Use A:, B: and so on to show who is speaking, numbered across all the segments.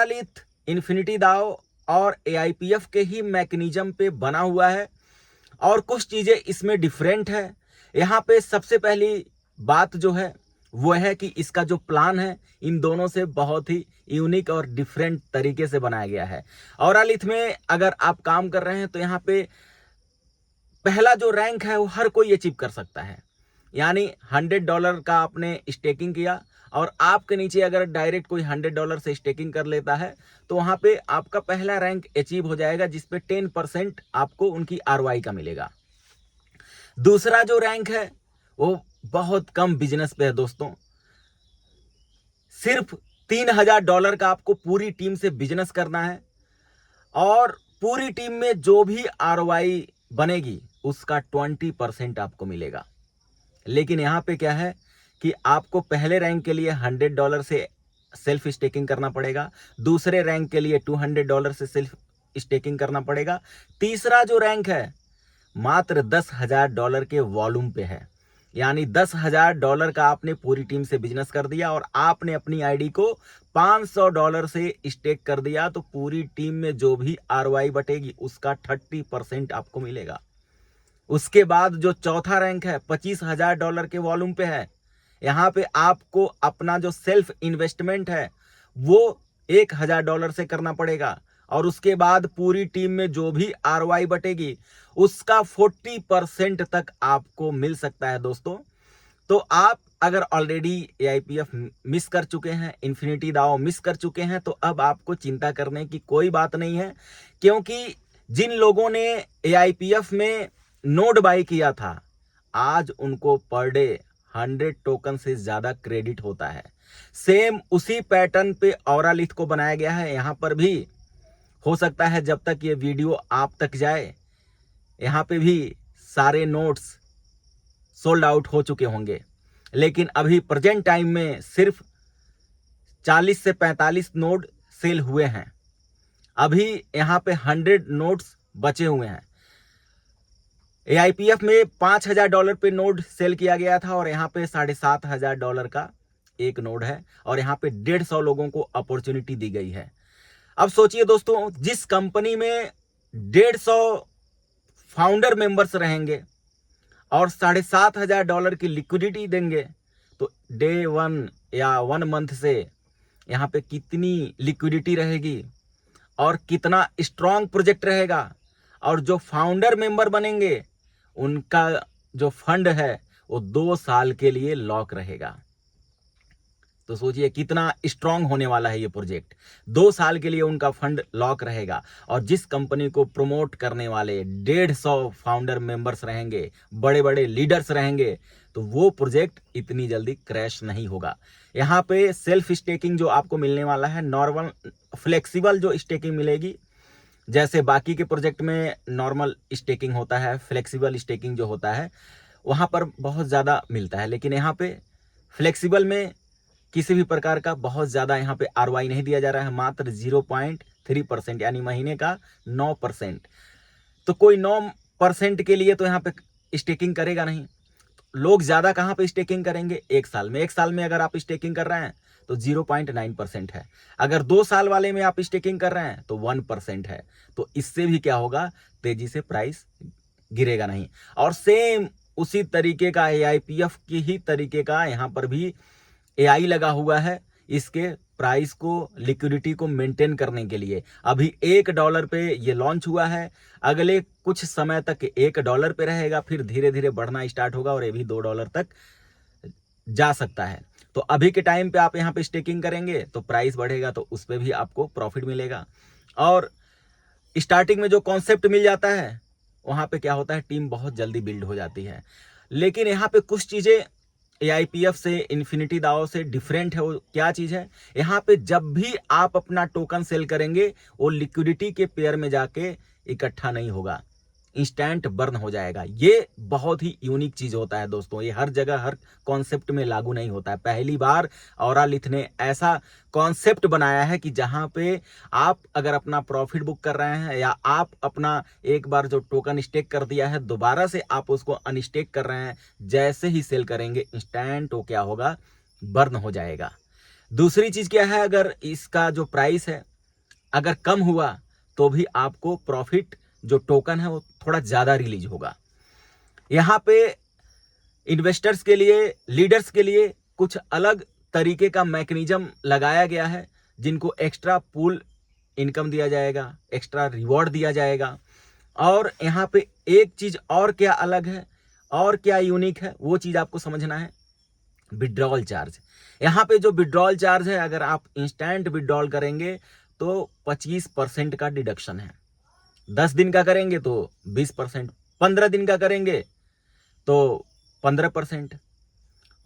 A: लिथ infinity दाओ और AIPF के ही मैकेनिज्म पे बना हुआ है और कुछ चीज़ें इसमें डिफरेंट है। यहाँ पे सबसे पहली बात जो है वो है कि इसका जो प्लान है इन दोनों से बहुत ही यूनिक और डिफरेंट तरीके से बनाया गया है। और लिथ में अगर आप काम कर रहे हैं तो यहाँ पे पहला जो रैंक है वो हर कोई अचीव कर सकता है। यानी $100 का आपने स्टेकिंग किया और आपके नीचे अगर डायरेक्ट कोई $100 से स्टेकिंग कर लेता है तो वहाँ पे आपका पहला रैंक अचीव हो जाएगा, जिसपे 10% आपको उनकी ROI का मिलेगा। दूसरा जो रैंक है वो बहुत कम बिजनेस पे है दोस्तों। सिर्फ $3000 का आपको पूरी टीम से बिजनेस करना है और पूरी टीम में जो भी ROI बनेगी उसका 20% आपको मिलेगा। लेकिन यहाँ पे क्या है कि आपको पहले रैंक के लिए $100 से सेल्फ स्टेकिंग करना पड़ेगा, दूसरे रैंक के लिए $200 से सेल्फ स्टेकिंग करना पड़ेगा, तीसरा जो रैंक है मात्र $10,000 के वॉल्यूम पे है। यानी $10,000 का आपने पूरी टीम से बिजनेस कर दिया और आपने अपनी आईडी को $500 से स्टेक कर दिया तो पूरी टीम में जो भी ROI बटेगी उसका 30% आपको मिलेगा। उसके बाद जो चौथा रैंक है $25,000 के वॉल्यूम पे है। यहाँ पे आपको अपना जो सेल्फ इन्वेस्टमेंट है वो $1,000 से करना पड़ेगा और उसके बाद पूरी टीम में जो भी ROI बटेगी उसका 40% तक आपको मिल सकता है दोस्तों। तो आप अगर ऑलरेडी AIPF मिस कर चुके हैं, इन्फिनिटी दाओ मिस कर चुके हैं, तो अब आपको चिंता करने की कोई बात नहीं है, क्योंकि जिन लोगों ने AIPF में नोड बाई किया था आज उनको पर डे 100 टोकन से ज्यादा क्रेडिट होता है। सेम उसी पैटर्न पे औरालिथ को बनाया गया है। यहाँ पर भी हो सकता है जब तक ये वीडियो आप तक जाए यहाँ पे भी सारे नोट्स सोल्ड आउट हो चुके होंगे, लेकिन अभी प्रेजेंट टाइम में सिर्फ 40 से 45 नोड सेल हुए हैं। अभी यहाँ पे 100 नोट्स बचे हुए हैं। AIPF में $5,000 पे नोड सेल किया गया था और यहाँ पे $7,500 का एक नोड है और यहाँ पे 150 लोगों को अपॉर्चुनिटी दी गई है। अब सोचिए दोस्तों, जिस कंपनी में 150 फाउंडर मेंबर्स रहेंगे और $7,500 की लिक्विडिटी देंगे तो डे 1 या 1 मंथ से यहाँ पे कितनी लिक्विडिटी रहेगी और कितना स्ट्रॉन्ग प्रोजेक्ट रहेगा। और जो फाउंडर मेंबर बनेंगे उनका जो फंड है वो 2 साल के लिए लॉक रहेगा। तो सोचिए कितना स्ट्रॉन्ग होने वाला है ये प्रोजेक्ट। 2 साल के लिए उनका फंड लॉक रहेगा और जिस कंपनी को प्रमोट करने वाले 150 फाउंडर मेंबर्स रहेंगे, बड़े बड़े लीडर्स रहेंगे, तो वो प्रोजेक्ट इतनी जल्दी क्रैश नहीं होगा। यहाँ पे सेल्फ स्टेकिंग जो आपको मिलने वाला है, नॉर्मल फ्लेक्सिबल जो स्टेकिंग मिलेगी, जैसे बाकी के प्रोजेक्ट में नॉर्मल स्टेकिंग होता है, फ्लेक्सिबल स्टेकिंग जो होता है वहाँ पर बहुत ज़्यादा मिलता है, लेकिन यहाँ पे फ्लेक्सिबल में किसी भी प्रकार का बहुत ज़्यादा यहाँ पे ROI नहीं दिया जा रहा है, मात्र 0.3% यानी महीने का 9%। तो कोई 9% के लिए तो यहाँ पे स्टेकिंग करेगा नहीं। लोग ज़्यादा कहाँ पे स्टेकिंग करेंगे? 1 साल में। 1 साल में अगर आप स्टेकिंग कर रहे हैं तो 0.9% है। अगर 2 साल वाले में आप स्टेकिंग कर रहे हैं तो 1% है। तो इससे भी क्या होगा, तेजी से प्राइस गिरेगा नहीं। और सेम उसी तरीके का AIPF की ही तरीके का यहाँ पर भी AI लगा हुआ है इसके प्राइस को, लिक्विडिटी को मेंटेन करने के लिए। अभी $1 पे ये लॉन्च हुआ है, अगले कुछ समय तक $1 पे रहेगा, फिर धीरे धीरे बढ़ना स्टार्ट होगा और ये भी $2 तक जा सकता है। तो अभी के टाइम पे आप यहाँ पे स्टेकिंग करेंगे तो प्राइस बढ़ेगा तो उस पर भी आपको प्रॉफिट मिलेगा। और स्टार्टिंग में जो कॉन्सेप्ट मिल जाता है वहाँ पे क्या होता है, टीम बहुत जल्दी बिल्ड हो जाती है। लेकिन यहाँ पे कुछ चीज़ें AIPF से, इन्फिनिटी दाओ से डिफरेंट है। वो क्या चीज़ है, यहाँ पे जब भी आप अपना टोकन सेल करेंगे वो लिक्विडिटी के पेयर में जाके इकट्ठा नहीं होगा, इंस्टेंट बर्न हो जाएगा। ये बहुत ही यूनिक चीज़ होता है दोस्तों, ये हर जगह हर कॉन्सेप्ट में लागू नहीं होता है। पहली बार औरालिथ ने ऐसा कॉन्सेप्ट बनाया है कि जहाँ पे आप अगर अपना प्रॉफिट बुक कर रहे हैं या आप अपना एक बार जो टोकन स्टेक कर दिया है दोबारा से आप उसको अनस्टेक कर रहे हैं, जैसे ही सेल करेंगे इंस्टेंट वो क्या होगा, बर्न हो जाएगा। दूसरी चीज क्या है, अगर इसका जो प्राइस है अगर कम हुआ तो भी आपको प्रॉफिट जो टोकन है वो थोड़ा ज्यादा रिलीज होगा। यहाँ पे इन्वेस्टर्स के लिए, लीडर्स के लिए कुछ अलग तरीके का मैकेनिज्म लगाया गया है, जिनको एक्स्ट्रा पूल इनकम दिया जाएगा, एक्स्ट्रा रिवॉर्ड दिया जाएगा। और यहाँ पे एक चीज और क्या अलग है और क्या यूनिक है वो चीज आपको समझना है, विड्रॉल चार्ज। यहाँ पे जो विड्रॉल चार्ज है, अगर आप इंस्टेंट विड्रॉल करेंगे तो 25% का डिडक्शन है, 10 दिन का करेंगे तो 20%, 15 दिन का करेंगे तो 15%,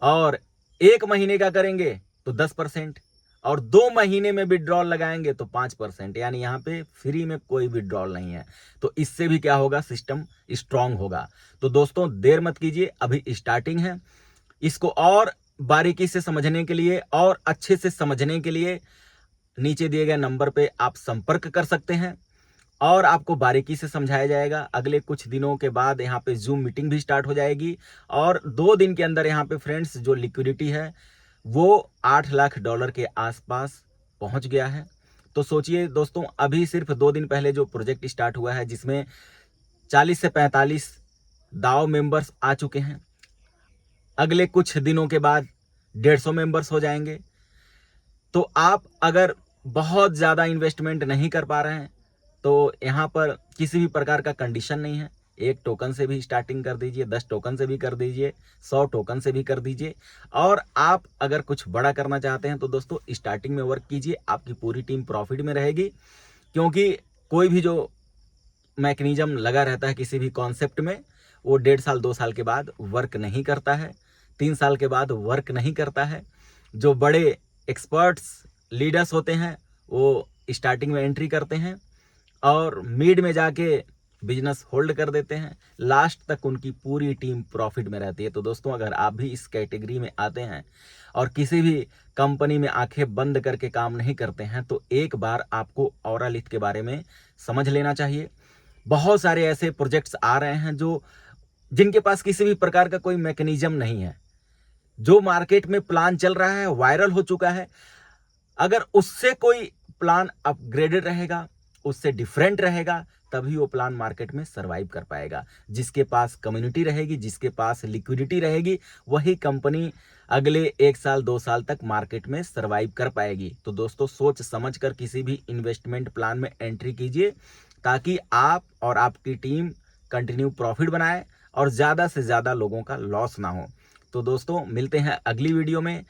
A: और 1 महीने का करेंगे तो 10%, और 2 महीने में विड्रॉल लगाएंगे तो 5%। यानी यहाँ पे फ्री में कोई विड्रॉल नहीं है। तो इससे भी क्या होगा, सिस्टम स्ट्रांग होगा। तो दोस्तों देर मत कीजिए, अभी स्टार्टिंग है। इसको और बारीकी से समझने के लिए और अच्छे से समझने के लिए नीचे दिए गए नंबर पे आप संपर्क कर सकते हैं और आपको बारीकी से समझाया जाएगा। अगले कुछ दिनों के बाद यहाँ पे जूम मीटिंग भी स्टार्ट हो जाएगी और 2 दिन के अंदर यहाँ पे फ्रेंड्स जो लिक्विडिटी है वो $8 लाख के आसपास पहुंच गया है। तो सोचिए दोस्तों, अभी सिर्फ 2 दिन पहले जो प्रोजेक्ट स्टार्ट हुआ है जिसमें 40 से 45 दाव मेंबर्स आ चुके हैं, अगले कुछ दिनों के बाद 150 मेंबर्स हो जाएंगे। तो आप अगर बहुत ज़्यादा इन्वेस्टमेंट नहीं कर पा रहे हैं तो यहाँ पर किसी भी प्रकार का कंडीशन नहीं है। 1 टोकन से भी स्टार्टिंग कर दीजिए, 10 टोकन से भी कर दीजिए, 100 टोकन से भी कर दीजिए। और आप अगर कुछ बड़ा करना चाहते हैं तो दोस्तों स्टार्टिंग में वर्क कीजिए, आपकी पूरी टीम प्रॉफिट में रहेगी। क्योंकि कोई भी जो मैकेनिज्म लगा रहता है किसी भी कॉन्सेप्ट में, वो 1.5 साल 2 साल के बाद वर्क नहीं करता है, 3 साल के बाद वर्क नहीं करता है। जो बड़े एक्सपर्ट्स लीडर्स होते हैं वो स्टार्टिंग में एंट्री करते हैं और मिड में जाके बिजनेस होल्ड कर देते हैं, लास्ट तक उनकी पूरी टीम प्रॉफिट में रहती है। तो दोस्तों अगर आप भी इस कैटेगरी में आते हैं और किसी भी कंपनी में आंखें बंद करके काम नहीं करते हैं तो एक बार आपको औरालिथ के बारे में समझ लेना चाहिए। बहुत सारे ऐसे प्रोजेक्ट्स आ रहे हैं जो जिनके पास किसी भी प्रकार का कोई मैकेनिज्म नहीं है, जो मार्केट में प्लान चल रहा है, वायरल हो चुका है। अगर उससे कोई प्लान अपग्रेडेड रहेगा, उससे डिफरेंट रहेगा, तभी वो प्लान मार्केट में सरवाइव कर पाएगा। जिसके पास कम्युनिटी रहेगी, जिसके पास लिक्विडिटी रहेगी, वही कंपनी अगले 1 साल 2 साल तक मार्केट में सरवाइव कर पाएगी। तो दोस्तों सोच समझ कर किसी भी इन्वेस्टमेंट प्लान में एंट्री कीजिए ताकि आप और आपकी टीम कंटिन्यू प्रॉफिट बनाए और ज़्यादा से ज़्यादा लोगों का लॉस ना हो। तो दोस्तों मिलते हैं अगली वीडियो में।